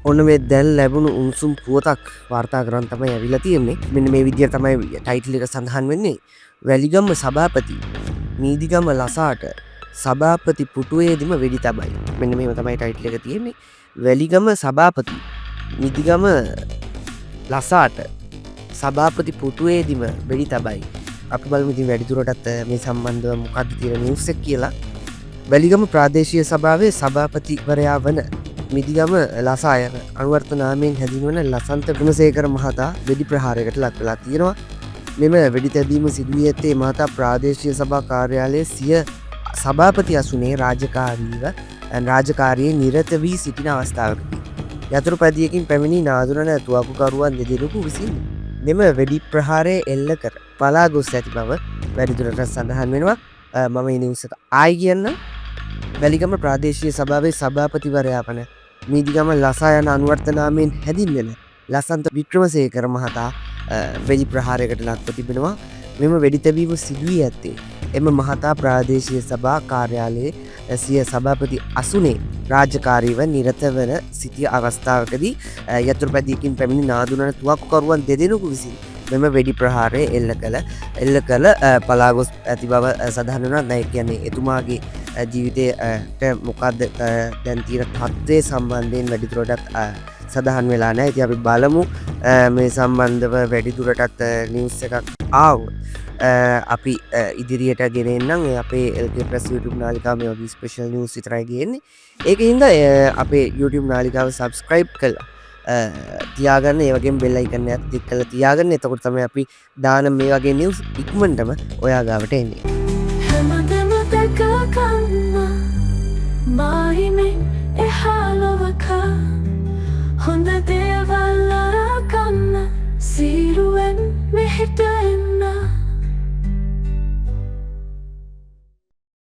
ඔන්න මේ දැන් ලැබුණු උණුසුම් පුවතක් වාර්තා කරන්න තමයි ඇවිල්ලා තියෙන්නේ. මෙන්න මේ විදිහට තමයි ටයිටල් එක සඳහන් වෙන්නේ. වැලිගම සභාපති නීදිගම ලසාට සභාපති පුටුවේදීම වෙඩි තබයි. මෙන්න මෙහෙම තමයි ටයිටල් එක තියෙන්නේ. වැලිගම සභාපති නීදිගම ලසාට සභාපති පුටුවේදීම වෙඩි තබයි. අපි බලමු ඉතින් වැඩිදුරටත් මේ සම්බන්ධව මොකක්ද තියෙන නිවුස් එක කියලා. වැලිගම ප්‍රාදේශීය සභාවේ සභාපතිවරයා වන මිදිගම ලසායන අනුවර්ත නාමයෙන් හැඳින්වන ලසන්ත ගුණසේකර මහතා වෙඩි ප්‍රහාරයකට ලක් වෙලා තියෙනවා. මෙම වෙඩි තැබීම සිදුවී ඇත්තේ මහතා ප්‍රාදේශීය සභා කාර්යාලයේ සිය සභාපති අසුනේ රාජකාරියේ නිරත වී සිටින අවස්ථාවකදී යතුරුපැදියකින් පැමිණි නාදුරන තුවක්කුකරුවන් දෙදෙනෙකු විසින් මෙම වෙඩි ප්‍රහාරය එල්ල කර පලා ගොස් ඇති බව වැඩිදුරට සඳහන් වෙනවා. මම මේ නිවුස් එක ආයි කියන්න. වැලිගම ප්‍රාදේශීය සභාවේ සභාපතිවරයා වන මීදිගම ලසායන අනුවර්ත නාමයෙන් හැඳින්වෙන ලසන්ත වික්‍රමසේකර මහතා වෙඩි ප්‍රහාරයකට ලක්ව තිබෙනවා. මෙම වෙඩි තැබීම සිදුවී ඇත්තේ එම මහතා ප්‍රාදේශීය සභා කාර්යාලයේ සිය සභාපති අසුනේ රාජකාරීව නිරත වන සිටිය අවස්ථාවකදී යතුරුපැදියකින් පැමිණි නාදුනන තුවක්කුකරුවන් දෙදෙනෙකු විසින් මෙම වෙඩි ප්‍රහාරය එල්ල කළ පලාගොස් ඇති බව සඳහන් වෙනවා. ඒ කියන්නේ එතුමාගේ ජීවිතයට මොකක්ද දැන් තියෙන තත්ත්වය සම්බන්ධයෙන් වැඩිදුරටත් සඳහන් වෙලා නැහැ. ඉතින් අපි බලමු මේ සම්බන්ධව වැඩිදුරටත් නිවුස් එකක් ආවොත් අපි ඉදිරියට ගෙනෙන්නම්. අපේ LK Press YouTube නාලිකාව මේ වගේ ස්පෙෂල් නිවුස් විතරයි ගේන්නේ. ඒකින්ද අපේ YouTube නාලිකාව subscribe කළා තියාගන්න. ඒ වගේම bell icon එකත් ක්ලික් කරලා තියාගන්න. එතකොට තමයි අපි දාන මේ වගේ නිවුස් ඉක්මනටම ඔයා ගාවට එන්නේ. හැමදෙම දැකගන්න මාහිමෙන් එහාලොවක හොඳ දේවල් අරගන්න සීරුවෙන් මෙහෙට එන්න